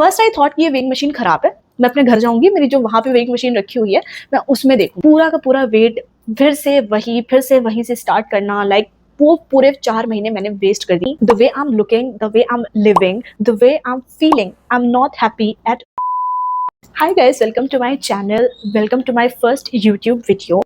First I thought कि ये weighing machine खराब है, मैं अपने घर जाऊंगी, मेरी जो वहां पे वेइंग मशीन रखी हुई है मैं उसमें देखूं पूरा का पूरा वेट, फिर से वहीं से स्टार्ट करना। लाइक वो पूरे 4 महीने मैंने वेस्ट कर दी। The way I am looking, the way I am living, the way I am feeling, I am not happy at. Hi guys, welcome to my channel. Welcome to my first YouTube video.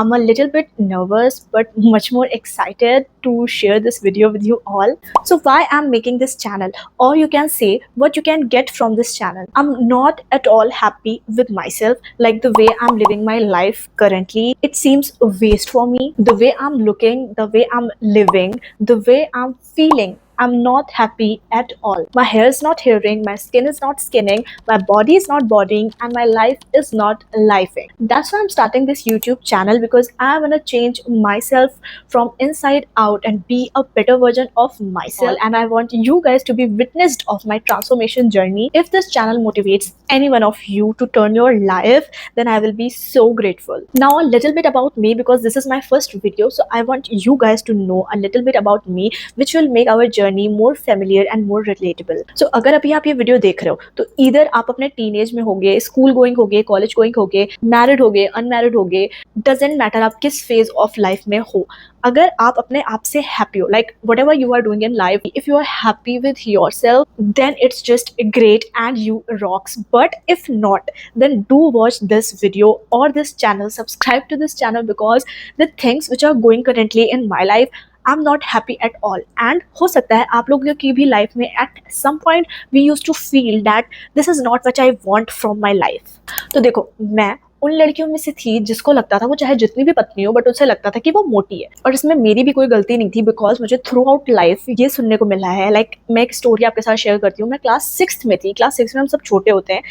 I'm a little bit nervous but much more excited to share this video with you all. So why I'm making this channel, or you can say what you can get from this channel. I'm not at all happy with myself, like the way I'm living my life currently. It seems a waste for me. The way I'm looking, the way I'm living, the way I'm feeling, I'm not happy at all. My hair is not hairing, my skin is not skinning, my body is not bodying, and my life is not lifing. That's why I'm starting this YouTube channel, because I want to change myself from inside out and be a better version of myself. And I want you guys to be witnessed of my transformation journey. If this channel motivates any one of you to turn your life, then I will be so grateful. Now a little bit about me, because this is my first video, so I want you guys to know a little bit about me, which will make our journey more familiar and more relatable. So अगर अभी आप ये video देख रहे हो तो इधर आप अपने टीनेज में होगे, स्कूल गोइंग होगे, कॉलेज गोइंग होगे, मैरिड होगे, अनमैरिड होगे, डजेंट मैटर आप किस फेज ऑफ लाइफ में हो। अगर आप अपने आप से हैप्पी हो, like whatever you are doing in life, if you are happy with yourself, then it's just great and you rocks. But if not, then do watch this video or this channel, subscribe to this channel, because the things which are going currently in my life, I'm not happy at all. And हो सकता है आप लोगों की भी life में at some point we used to feel that this is not what I want from my life. तो देखो, मैं उन लड़कियों में से थी जिसको लगता था वो चाहे जितनी भी पतली हो बट उसे लगता था कि वो मोटी है, और इसमें मेरी भी कोई गलती नहीं थी, बिकॉज मुझे थ्रू आउट लाइफ ये सुनने को मिला है. लाइक मैं एक स्टोरी आपके साथ शेयर करती हूँ. मैं क्लास 6 में थी. क्लास 6 में हम सब छोटे होते हैं,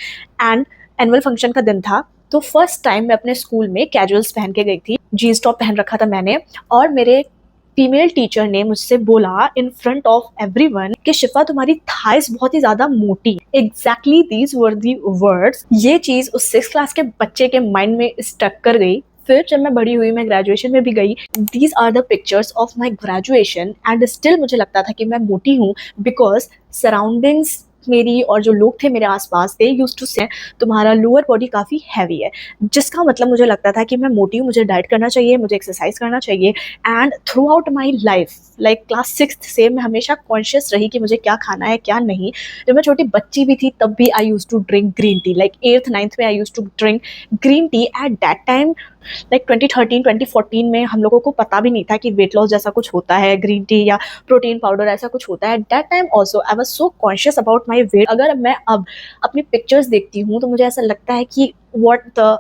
एंड एनुअल फंक्शन का दिन था. तो फर्स्ट टाइम मैं अपने स्कूल में कैजुअल्स पहन के गई थी. जीन्स टॉप पहन रखा था मैंने, और मेरे फीमेल टीचर ने मुझसे बोला इन फ्रंट ऑफ एवरीवन कि शिफा तुम्हारी थाइस बहुत ही ज्यादा मोटी. Exactly these were the words. ये चीज उस 6th क्लास के बच्चे के माइंड में स्टक कर गई. फिर जब मैं बड़ी हुई, मैं ग्रेजुएशन में भी गई. These are the pictures of my graduation, and still मुझे लगता था कि मैं मोटी हूँ, बिकॉज सराउंडिंग्स मेरी और जो लोग थे मेरे आसपास, दे यूज्ड टू से तुम्हारा लोअर बॉडी काफ़ी हैवी है, जिसका मतलब मुझे लगता था कि मैं मोटी हूँ, मुझे डाइट करना चाहिए, मुझे एक्सरसाइज करना चाहिए. And through out my life, like class 6th से मैं हमेशा कॉन्शियस रही कि मुझे क्या खाना है क्या नहीं. जब मैं छोटी बच्ची भी थी तब भी I use to drink green tea. Like 8th 9th में I use to drink green tea. At that time, like 2013 2014 में हम लोगों को पता भी नहीं था कि वेट लॉस जैसा कुछ होता है, ग्रीन टी या प्रोटीन पाउडर ऐसा कुछ होता है. Eight that time also I was so conscious about my weight. अगर मैं अब अपनी पिक्चर्स देखती हूँ तो मुझे ऐसा लगता है कि व्हाट द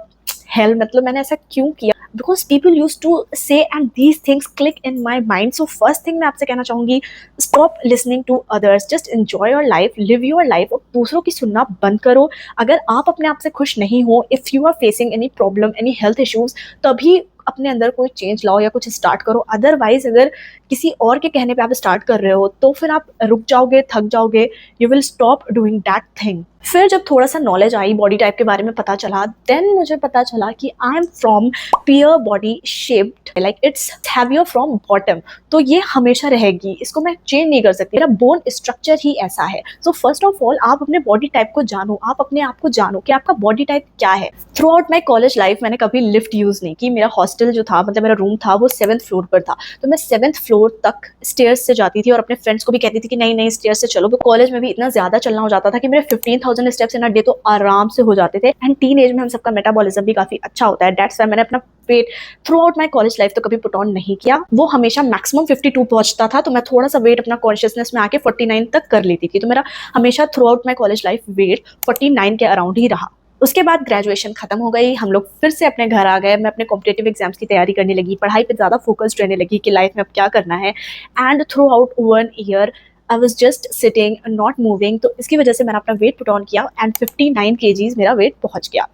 हेल, मतलब मैंने ऐसा क्यों किया, because people used to say and these things click in my mind. So first thing मैं आपसे कहना चाहूँगी, stop listening to others, just enjoy your life, live your life, और दूसरों की सुनना बंद करो. अगर आप अपने आप से खुश नहीं हो, if you are facing any problem, any health issues, तभी अपने अंदर कोई चेंज लाओ या कुछ स्टार्ट करो. अदरवाइज अगर किसी और के कहने पे आप स्टार्ट कर रहे हो तो फिर आप रुक जाओगे, थक जाओगे, you will stop doing that thing. फिर जब थोड़ा सा नॉलेज आई, बॉडी टाइप के बारे में पता चला, देन मुझे पता चला कि I am from pear body shaped, like it's heavier from bottom. तो ये हमेशा रहेगी, इसको मैं चेंज नहीं कर सकती, मेरा बोन स्ट्रक्चर ही ऐसा है. सो फर्स्ट ऑफ ऑल आप अपने बॉडी टाइप को जानो, आप अपने आप को जानो कि आपका बॉडी टाइप क्या है. Through out my college life मैंने कभी लिफ्ट यूज नहीं की. मेरा हॉस्टल जो था, मतलब मेरा रूम था, वो 7th फ्लोर पर था. तो मैं 7th फ्लोर तक स्टेयर्स से जाती थी और अपने फ्रेंड्स को भी कहती थी कि नहीं नहीं स्टेयर्स से चलो. तो कॉलेज में भी इतना ज्यादा चलना हो जाता था कि मेरे 15,000 स्टेप्स इन अ डे तो आराम से हो जाते थे. एंड टीन एज में हम सबका मेटाबॉलिज्म भी काफी अच्छा होता है. दैट्स व्हाई मैंने अपना weight throughout my college life तो कभी पुट ऑन नहीं किया. वो हमेशा मैक्सिमम 52 पहुंचता था, तो मैं थोड़ा सा वेट अपना कॉन्शियसनेस में आके 49 तक कर लेती थी. तो मेरा हमेशा throughout my college life weight 49 के अराउंड ही रहा. उसके बाद ग्रेजुएशन खत्म हो गई, हम लोग फिर से अपने घर आ गए. मैं अपने कॉम्पिटेटिव एग्जाम्स की तैयारी करने लगी, पढ़ाई पे ज़्यादा फोकस्ड रहने लगी कि लाइफ में अब क्या करना है. And through out 1 year I was just sitting not moving. तो इसकी वजह से मैंने अपना वेट पुट ऑन किया एंड 59 kgs मेरा वेट पहुंच गया.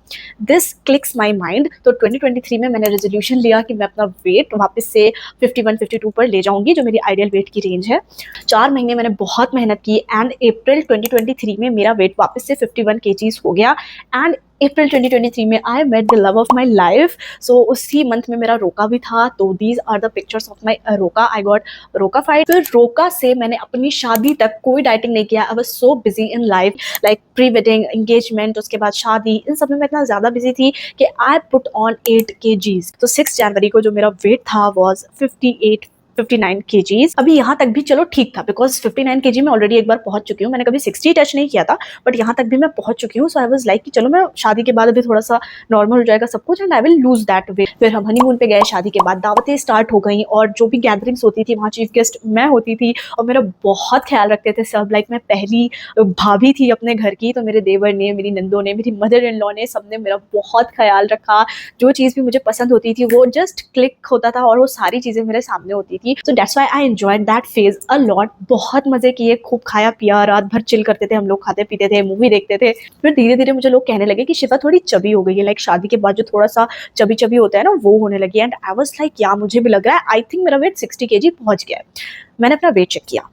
This clicks my mind. तो 2023 में मैंने रेजोल्यूशन लिया कि मैं अपना वेट वापस से 51-52 पर ले जाऊंगी, जो मेरी आइडियल वेट की रेंज है. 4 महीने मैंने बहुत मेहनत की, एंड अप्रैल 2023 में मेरा वेट वापस से 51 kgs हो गया. एंड अप्रैल 2023 में I met the love of my life. So उसी मंथ में मेरा रोका भी था, तो these are the pictures of my roka. I got roka fight. फिर रोका से मैंने अपनी शादी तक कोई डाइटिंग नहीं किया। I was so busy in life, like pre wedding, engagement, उसके बाद शादी, इन सब में मैं इतना ज्यादा बिजी थी कि आई पुट ऑन 8 kgs। तो 6 जनवरी को जो मेरा वेट था वॉज 59 kgs। अभी यहाँ तक भी चलो ठीक था, बिकॉज 59 kg में ऑलरेडी एक बार पहुंच चुकी हूँ। मैंने कभी 60 टच नहीं किया था, बट यहाँ तक भी मैं पहुंच चुकी हूँ। सो आई वाज लाइक कि चलो मैं शादी के बाद अभी थोड़ा सा नॉर्मल हो जाएगा सब कुछ and I will lose that weight. फिर हम हनीमून पे गए, शादी के बाद दावतें स्टार्ट हो गई और जो भी गैदरिंग्स होती थी वहाँ चीफ गेस्ट मैं होती थी और मेरा बहुत ख्याल रखते थे सब। लाइक मैं पहली भाभी थी अपने घर की, तो मेरे देवर ने, मेरी नंदों ने, मेरी मदर इन लॉ ने, सबने मेरा बहुत ख्याल रखा। जो चीज़ भी मुझे पसंद होती थी वो जस्ट क्लिक होता था और वो सारी चीज़ें मेरे सामने होती थी। So that's why I enjoyed that phase a lot. बहुत मजे किए, खूब खाया पिया, रात भर चिल करते थे हम लोग, खाते पीते थे, मूवी देखते थे। फिर धीरे धीरे मुझे लोग कहने लगे कि शिवा थोड़ी चबी हो गई है, लाइक शादी के बाद जो थोड़ा सा चबी चबी होता है ना वो होने लगी। एंड आई वाज लाइक या मुझे भी लग रहा है, आई थिंक मेरा वेट 60 kg पहुंच गया है। मैंने अपना वेट चेक किया,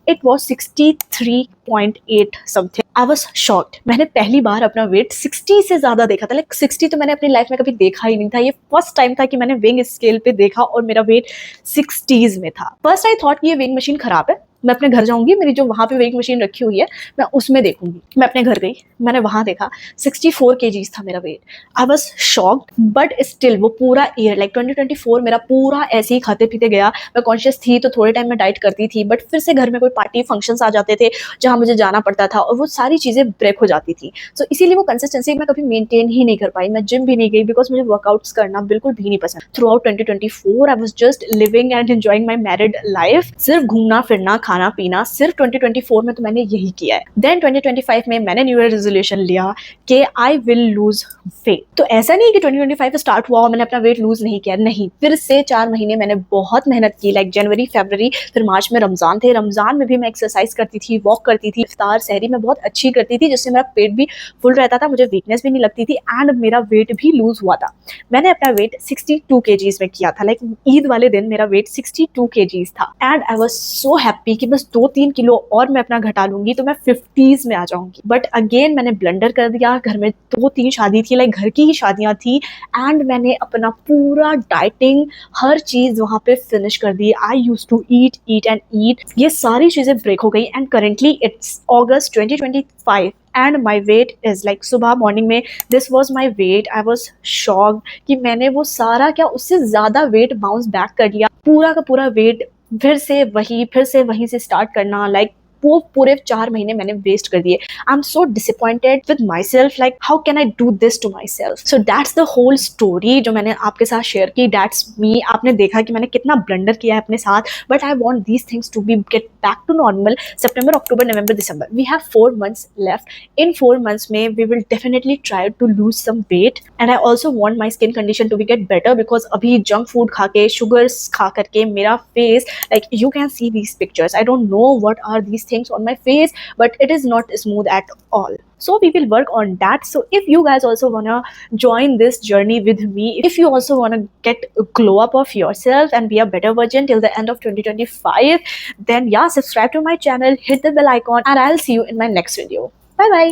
it was 63.8 something. I was shocked. मैंने पहली बार अपना वेट 60 से ज्यादा देखा था। लाइक 60 तो मैंने अपनी लाइफ में कभी देखा ही नहीं था। ये फर्स्ट टाइम था कि मैंने वेइंग स्केल पे देखा और मेरा वेट 60s में था। फर्स्ट आई थॉट कि ये वेइंग मशीन खराब है, मैं अपने घर जाऊंगी, मेरी जो वहां पे वेइंग मशीन रखी हुई है मैं उसमें देखूंगी। मैं अपने घर गई, मैंने वहां देखा 64 kgs था मेरा वेट। I was shocked, but still वो पूरा ईयर लाइक 2024 मेरा पूरा ऐसे ही खाते पीते गया। मैं कॉन्शियस थी तो थोड़े टाइम में डाइट करती थी, बट फिर से घर में कोई पार्टी फंक्शंस आ जाते थे जहां मुझे जाना पड़ता था और वो सारी चीजें ब्रेक हो जाती थी। सो इसीलिए वो कंसिस्टेंसी मैं कभी मेंटेन ही नहीं कर पाई। मैं जिम भी नहीं गई बिकॉज मुझे वर्कआउट्स करना बिल्कुल भी नहीं पसंद। Through out 2024 I was just living and enjoying my married life. सिर्फ घूमना फिरना खाना पीना सिर्फ 2024 में तो मैंने यही किया है। देन 2025 में मैंने न्यू ईयर रेजोल्यूशन लिया कि आई विल लूज वेट। तो ऐसा नहीं कि 2025 स्टार्ट हुआ और मैंने अपना वेट लूज नहीं किया, नहीं। फिर से 4 महीने मैंने बहुत मेहनत की, लाइक जनवरी, फरवरी, फिर मार्च में रमजान थे। रमजान में भी मैं एक्सरसाइज करती थी, वॉक करती थी, इफ्तार सहरी मैं बहुत अच्छी करती थी, जिससे मेरा पेट भी फुल रहता था, मुझे वीकनेस भी नहीं लगती थी एंड मेरा वेट भी लूज हुआ था। मैंने अपना वेट 62 kgs में किया था। लाइक ईद वाले दिन मेरा वेट 62 kgs था and I was so happy कि बस 2-3 किलो और मैं अपना घटा लूंगी तो मैं 50s में आ जाऊंगी। बट अगेन मैंने ब्लंडर कर दिया। घर में 2-3 शादी थी, लाइक घर की ही शादियां थी एंड मैंने अपना पूरा डाइटिंग हर चीज वहां पे फिनिश कर दी। I used to eat and eat, ये सारी चीजें ब्रेक हो गई and currently it's August 2025 and my weight is like सुबह मॉर्निंग में this was my weight. I was shocked कि मैंने वो सारा क्या उससे ज्यादा वेट बाउंस बैक कर लिया। पूरा का पूरा वेट फिर से वहीं से स्टार्ट करना, लाइक वो पूरे 4 महीने मैंने वेस्ट कर दिए। I am so disappointed with myself, like how can I do this to myself. So that's the whole story जो मैंने आपके साथ शेयर की। That's me. आपने देखा कि मैंने कितना ब्लंडर किया है अपने साथ, but I want these things to be get back to normal. September, October, November, December, we have 4 months left. In 4 months में we will definitely try to lose some weight and I also want my skin condition to be get better because अभी junk food खा के, sugars खा करके मेरा face, like you can see these pictures, I don't know what are these things on my face, but it is not smooth at all. So we will work on that. So if you guys also want to join this journey with me, if you also want to get a glow up of yourself and be a better version till the end of 2025, then yeah, subscribe to my channel, hit the bell icon, and I'll see you in my next video. Bye bye.